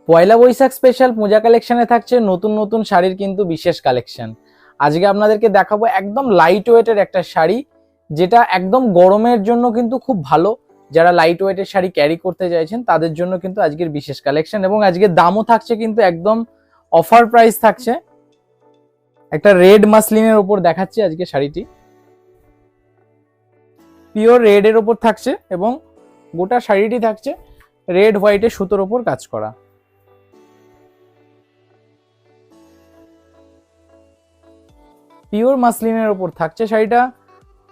পয়লা Boishakh special পূজা কালেকশনে থাকছে নতুন নতুন শাড়ির কিন্তু বিশেষ কালেকশন। আজকে আপনাদেরকে দেখাবো একদম লাইট ওয়েটের একটা শাড়ি, যেটা একদম গরমের জন্য কিন্তু খুব ভালো। যারা লাইট ওয়েটের শাড়ি ক্যারি করতে চাইছেন তাদের জন্য কিন্তু আজকের বিশেষ কালেকশন, এবং আজকের দামও থাকছে কিন্তু একদম অফার প্রাইস থাকছে। একটা রেড মাসলিনের ওপর দেখাচ্ছি আজকে শাড়িটি, পিওর রেড এর ওপর থাকছে এবং গোটা শাড়িটি থাকছে রেড হোয়াইটের সুতোর ওপর কাজ করা। পিওর মাসলিনের ওপর থাকছে শাড়িটা।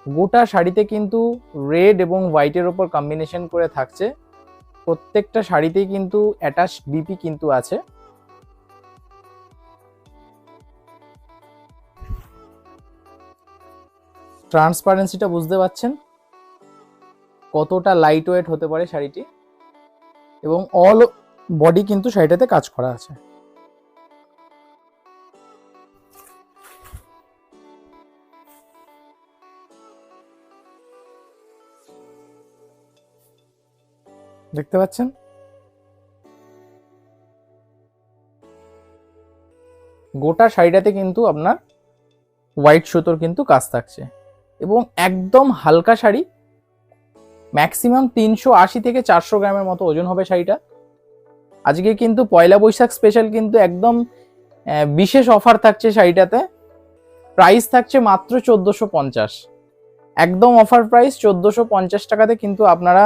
গোটা শাড়িতে কিন্তু রেড এবং হোয়াইটের ওপর কম্বিনেশন করে থাকছে। প্রত্যেকটা শাড়িতেই কিন্তু অ্যাটাচ বিপি কিন্তু আছে। ট্রান্সপারেন্সিটা বুঝতে পাচ্ছেন কতটা লাইট ওয়েট হতে পারে শাড়িটি, এবং অল বডি কিন্তু শাড়িটাতে কাজ করা আছে। দেখতে পাচ্ছেন গোটা শাড়িটাতে কিন্তু আপনার হোয়াইট সুতোর কিন্তু কাজ থাকছে, এবং একদম হালকা শাড়ি। ম্যাক্সিমাম 380 থেকে 400 গ্রামের মতো ওজন হবে শাড়িটা। আজকে কিন্তু পয়লা বৈশাখ স্পেশাল কিন্তু একদম বিশেষ অফার থাকছে শাড়িটাতে। প্রাইস থাকছে মাত্র 1450, একদম অফার প্রাইস 1450 টাকাতে কিন্তু আপনারা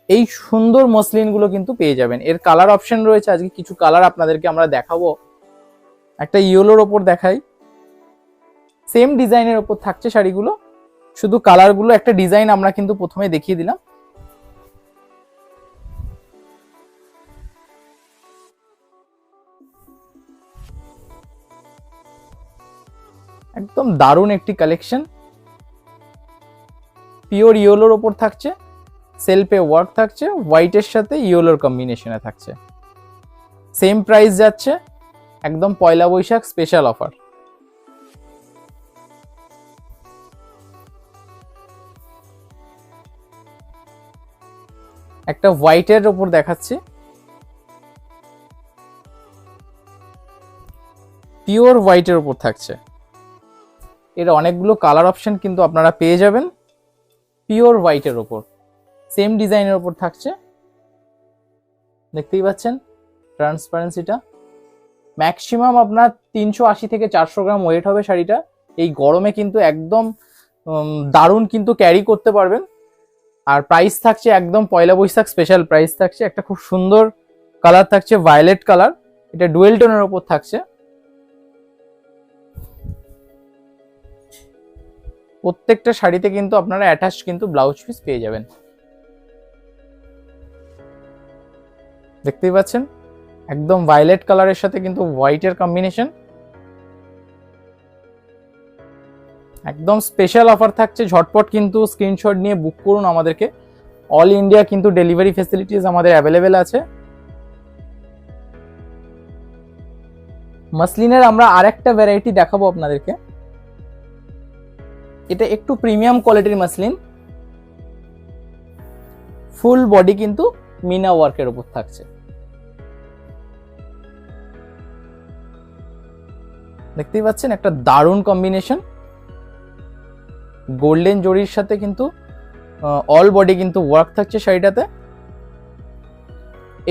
এই সুন্দর মসলিনগুলো কিন্তু পেয়ে যাবেন। এর কালার অপশন রয়েছে, আজকে কিছু কালার আপনাদেরকে আমরা দেখাবো। একটা ইয়েলোর ওপর দেখাই, সেম ডিজাইনের ওপর থাকছে শাড়িগুলো, শুধু কালারগুলো একটা ডিজাইন আমরা কিন্তু প্রথমে দেখিয়ে দিলাম। একদম দারুণ একটি কালেকশন। পিওর ইয়েলোর ওপর থাকছে, সেলফে ওয়ার্ক থাকছে, হোয়াইটের সাথে ইয়েলোর কম্বিনেশনে থাকছে। সেম প্রাইস যাচ্ছে, একদম পয়লা বৈশাখ স্পেশাল অফার। একটা হোয়াইটের ওপর দেখাচ্ছি, পিওর হোয়াইটের ওপর থাকছে। এর অনেকগুলো কালার অপশন কিন্তু আপনারা পেয়ে যাবেন। পিওর হোয়াইটের ওপর সেম ডিজাইনের ওপর থাকছে, দেখতেই পাচ্ছেন ট্রান্সপারেন্সিটা। ম্যাক্সিমাম আপনার 380 থেকে 400 গ্রাম ওয়েট হবে শাড়িটা। এই গরমে কিন্তু একদম দারুণ কিন্তু ক্যারি করতে পারবেন। আর প্রাইস থাকছে একদম পয়লা বৈশাখ স্পেশাল প্রাইস থাকছে। একটা খুব সুন্দর কালার থাকছে, ভায়োলেট কালার, এটা ডুয়েল টোনের ওপর থাকছে। প্রত্যেকটা শাড়িতে কিন্তু আপনারা অ্যাটাচ কিন্তু ব্লাউজ পিস পেয়ে যাবেন। দেখতেই পাচ্ছেন একদম ভায়োলেট কালারের সাথে কিন্তু হোয়াইটের কম্বিনেশন। একদম স্পেশাল অফার থাকছে, ঝটপট কিন্তু স্ক্রিনশট নিয়ে বুক করুন আমাদেরকে। অল ইন্ডিয়া কিন্তু ডেলিভারি ফ্যাসিলিটিস আমাদের অ্যাভেলেবেল আছে। মাসলিনের আমরা আরেকটা ভ্যারাইটি দেখাবো আপনাদেরকে। এটা একটু প্রিমিয়াম কোয়ালিটির মাসলিন, ফুল বডি কিন্তু মিনা ওয়ার্কের উপর থাকছে। দেখতেই পাচ্ছেন একটা দারুণ কম্বিনেশন, গোল্ডেন জরির সাথে কিন্তু অল বডি কিন্তু ওয়ার্ক থাকছে শাড়িটাতে।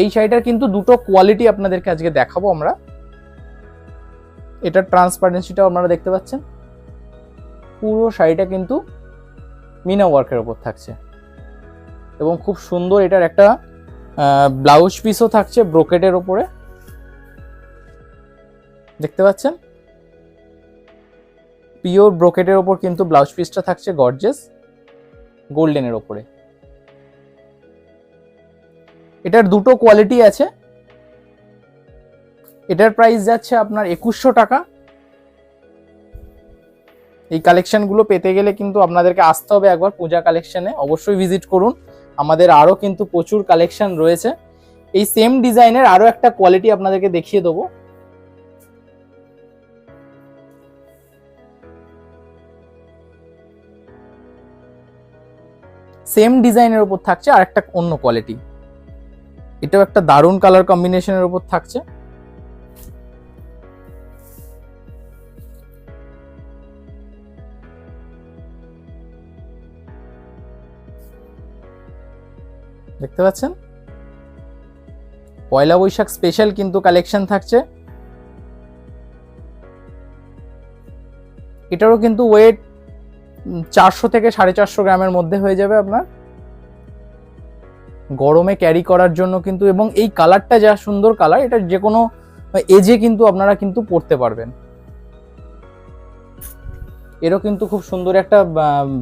এই শাড়িটার কিন্তু দুটো কোয়ালিটি আপনাদেরকে আজকে দেখাবো আমরা। এটার ট্রান্সপারেন্সিটাও আপনারা দেখতে পাচ্ছেন। পুরো শাড়িটা কিন্তু মিনা ওয়ার্কের উপর থাকছে, এবং খুব সুন্দর এটার একটা ব্লাউজ পিসও থাকছে ব্রোকেটের ওপরে, দেখতে পাচ্ছেন। পিওর ব্রোকেটের ওপর কিন্তু ব্লাউজ পিসটা থাকছে গর্জিয়াস গোল্ডেনের ওপরে। এটার দুটো কোয়ালিটি আছে। এটার প্রাইস যাচ্ছে আপনার 2100 টাকা। এই কালেকশনগুলো পেতে গেলে কিন্তু আপনাদেরকে আসতে হবে একবার পূজা কালেকশনে, অবশ্যই ভিজিট করুন। আমাদের আরও কিন্তু প্রচুর কালেকশন রয়েছে। এই সেম ডিজাইনের আরও একটা কোয়ালিটি আপনাদেরকে দেখিয়ে দেবো। সেম ডিজাইনের উপর থাকছে আর একটা অন্য কোয়ালিটি। এটাও একটা দারুণ কালার কম্বিনেশনের উপর থাকছে। দেখতে পাচ্ছেন পয়লা বৈশাখ স্পেশাল কিন্তু কালেকশন থাকছে। এটারও কিন্তু ওয়েট 400 থেকে 450 গ্রামের মধ্যে হয়ে যাবে আপনার। গরমে ক্যারি করার জন্য কিন্তু, এবং এই কালারটা যা সুন্দর কালার, এটা যে কোনো এজে কিন্তু আপনারা কিন্তু পরতে পারবেন। এরও কিন্তু খুব সুন্দর একটা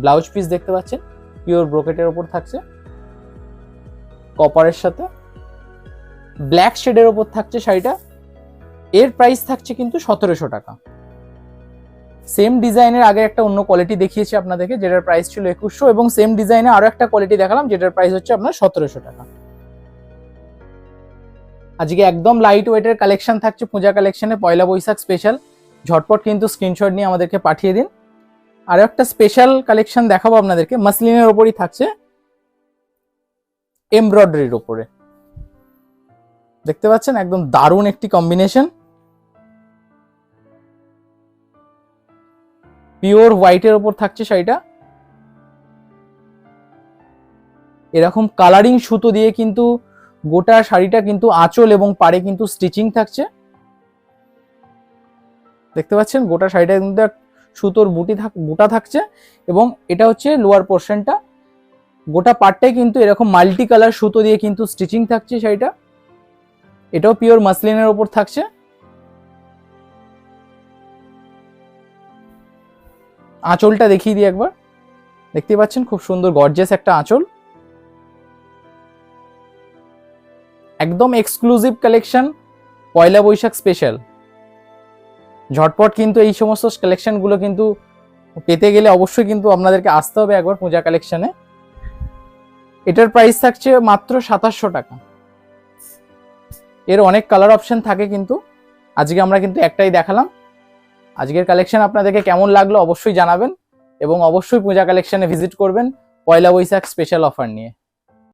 ব্লাউজ পিস দেখতে পাচ্ছেন, পিওর ব্রোকেটের ওপর থাকছে, কপারের সাথে ব্ল্যাক শেডের ওপর থাকছে শাড়িটা। এর প্রাইস থাকছে কিন্তু 1700 টাকা। সেম ডিজাইনের আগে একটা অন্য কোয়ালিটি দেখিয়েছি আপনাদেরকে, যেটার প্রাইস ছিল 2100, এবং সেম ডিজাইনে আরো একটা কোয়ালিটি দেখালাম যেটার প্রাইস হচ্ছে আপনার 1700 টাকা। আজকে একদম লাইট ওয়েটের কালেকশন থাকছে পূজা কালেকশনে, পয়লা বৈশাখ স্পেশাল। ঝটপট কিন্তু স্ক্রিনশট নিয়ে আমাদেরকে পাঠিয়ে দিন। আরো একটা স্পেশাল কালেকশন দেখাবো আপনাদেরকে, মাসলিনের ওপরই থাকছে, এমব্রয়ডারির ওপরে। দেখতে পাচ্ছেন একদম দারুণ একটি কম্বিনেশন, পিওর হোয়াইটের ওপর থাকছে শাড়িটা। এরকম কালারিং সুতো দিয়ে কিন্তু গোটা শাড়িটা কিন্তু আঁচল এবং পাড়ে কিন্তু স্টিচিং থাকছে। দেখতে পাচ্ছেন গোটা শাড়িটা কিন্তু সুতোর বুটা থাকছে, এবং এটা হচ্ছে লোয়ার পোর্শনটা। গোটা পাড়টাই কিন্তু এরকম মাল্টি কালার সুতো দিয়ে কিন্তু স্টিচিং থাকছে শাড়িটা। এটাও পিওর মাসলিনের ওপর থাকছে। আঁচলটা দেখিয়ে দিই একবার। দেখতে পাচ্ছেন খুব সুন্দর গর্জিয়াস একটা আঁচল, একদম এক্সক্লুসিভ কালেকশন, পয়লা বৈশাখ স্পেশাল। ঝটপট কিন্তু এই সমস্ত কালেকশন গুলো কিন্তু পেতে গেলে অবশ্যই কিন্তু আপনাদেরকে আসতে হবে একবার পূজা কালেকশনে। এটার প্রাইস থাকছে মাত্র 2700 টাকা। এর অনেক কালার অপশন থাকে, কিন্তু আজকে আমরা কিন্তু একটাই দেখালাম। আজকের কালেকশন আপনাদেরকে কেমন লাগলো অবশ্যই জানাবেন, এবং অবশ্যই পূজা কালেকশনে ভিজিট করবেন পয়লা বৈশাখ স্পেশাল অফার নিয়ে।